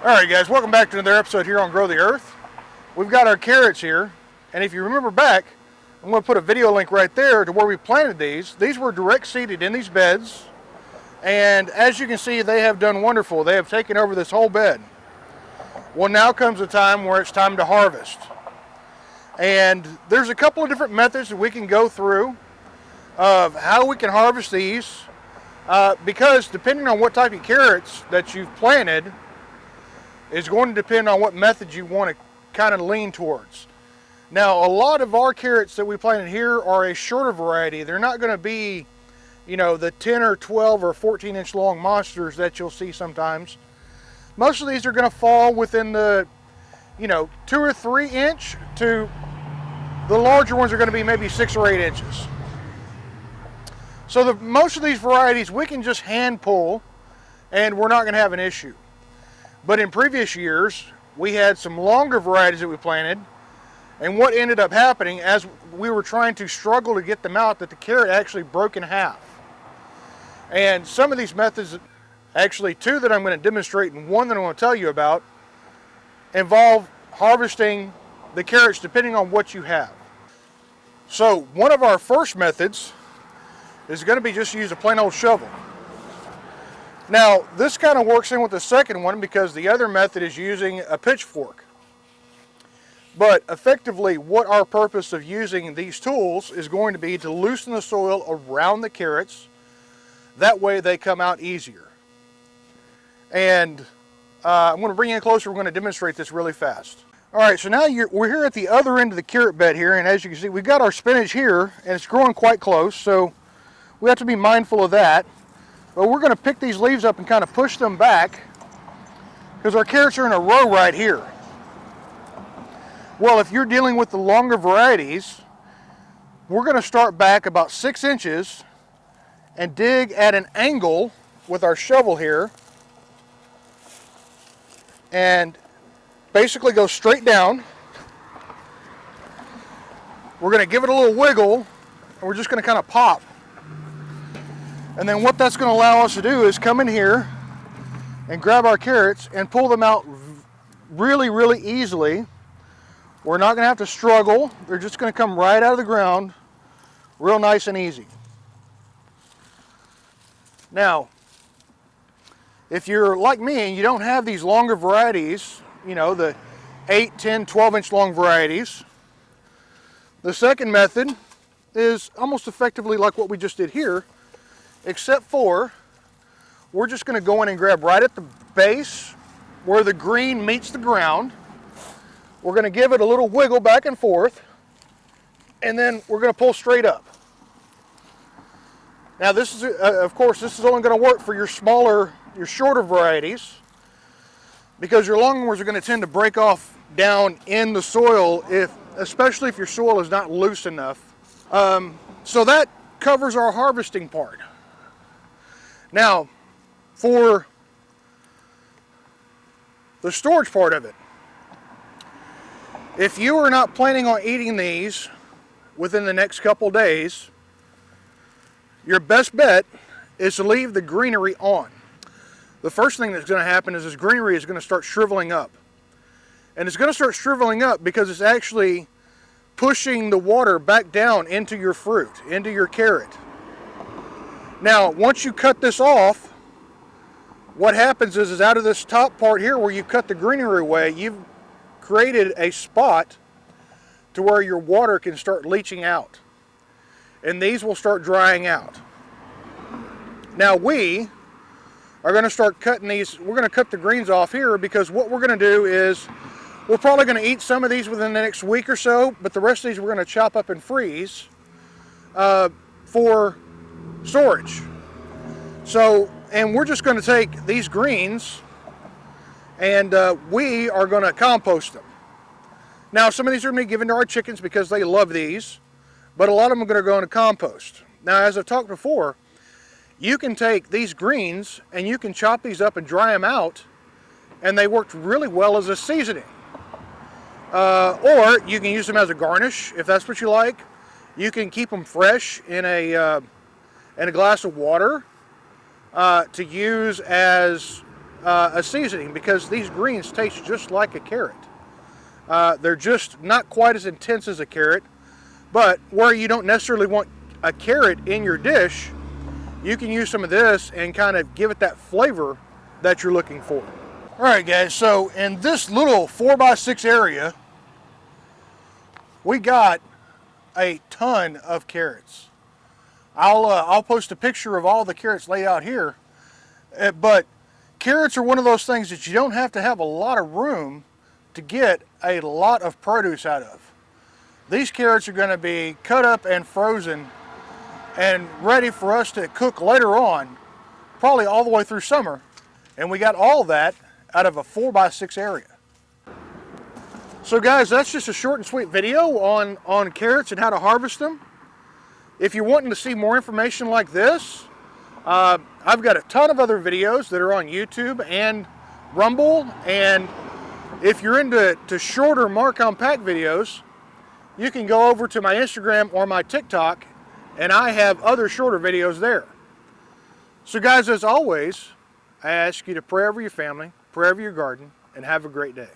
Alright guys, welcome back to another episode here on Grow the Earth. We've got our carrots here, and if you remember back, I'm going to put a video link right there to where we planted these. These were direct seeded in these beds, and as you can see, they have done wonderful. They have taken over this whole bed. Well, now comes the time where it's time to harvest. And there's a couple of different methods that we can go through of how we can harvest these, because depending on what type of carrots that you've planted is going to depend on what method you want to kind of lean towards. Now, a lot of our carrots that we planted here are a shorter variety. They're not going to be, you know, the 10 or 12 or 14 inch long monsters that you'll see sometimes. Most of these are going to fall within the, 2 or 3 inch to the larger ones are going to be maybe 6 or 8 inches. So most of these varieties we can just hand pull and we're not going to have an issue. But in previous years, we had some longer varieties that we planted, and what ended up happening as we were trying to struggle to get them out, that the carrot actually broke in half. And some of these methods, actually two that I'm going to demonstrate and one that I want to tell you about, involve harvesting the carrots depending on what you have. So one of our first methods is going to be just use a plain old shovel. Now, this kind of works in with the second one because the other method is using a pitchfork. But effectively, what our purpose of using these tools is going to be to loosen the soil around the carrots. That way they come out easier. And I'm going to bring you in closer. We're going to demonstrate this really fast. All right, so now we're here at the other end of the carrot bed here, and as you can see, we've got our spinach here, and it's growing quite close, so we have to be mindful of that. But we're going to pick these leaves up and kind of push them back because our carrots are in a row right here. Well, if you're dealing with the longer varieties, we're going to start back about 6 inches and dig at an angle with our shovel here and basically go straight down. We're going to give it a little wiggle and we're just going to kind of pop. And then what that's going to allow us to do is come in here and grab our carrots and pull them out really, really easily. We're not going to have to struggle. They're just going to come right out of the ground real nice and easy. Now, if you're like me and you don't have these longer varieties, the 8, 10, 12 inch long varieties, the second method is almost effectively like what we just did here, except for we're just going to go in and grab right at the base where the green meets the ground. We're going to give it a little wiggle back and forth, and then we're going to pull straight up. Now this is, of course, this is only going to work for your smaller, your shorter varieties, because your longer ones are going to tend to break off down in the soil, especially if your soil is not loose enough. So that covers our harvesting part. Now, for the storage part of it, if you are not planning on eating these within the next couple days, your best bet is to leave the greenery on. The first thing that's going to happen is this greenery is going to start shriveling up. And it's going to start shriveling up because it's actually pushing the water back down into your fruit, into your carrot. Now, once you cut this off, what happens is out of this top part here where you cut the greenery away, you've created a spot to where your water can start leaching out. And these will start drying out. Now we are going to start cutting these. We're going to cut the greens off here because what we're going to do is we're probably going to eat some of these within the next week or so, but the rest of these we're going to chop up and freeze for storage. So, and we're just going to take these greens and we are going to compost them. Now, some of these are going to be given to our chickens because they love these, but a lot of them are going to go into compost. Now, as I've talked before, you can take these greens and you can chop these up and dry them out, and they worked really well as a seasoning. Or you can use them as a garnish if that's what you like. You can keep them fresh in a glass of water to use as a seasoning, because these greens taste just like a carrot. They're just not quite as intense as a carrot, but where you don't necessarily want a carrot in your dish, you can use some of this and kind of give it that flavor that you're looking for. All right, guys, so in this little 4x6 area, we got a ton of carrots. I'll post a picture of all the carrots laid out here, but carrots are one of those things that you don't have to have a lot of room to get a lot of produce out of. These carrots are going to be cut up and frozen and ready for us to cook later on, probably all the way through summer. And we got all that out of a 4x6 area. So guys, that's just a short and sweet video on carrots and how to harvest them. If you're wanting to see more information like this, I've got a ton of other videos that are on YouTube and Rumble. And if you're into shorter, more compact videos, you can go over to my Instagram or my TikTok, and I have other shorter videos there. So guys, as always, I ask you to pray over your family, pray over your garden, and have a great day.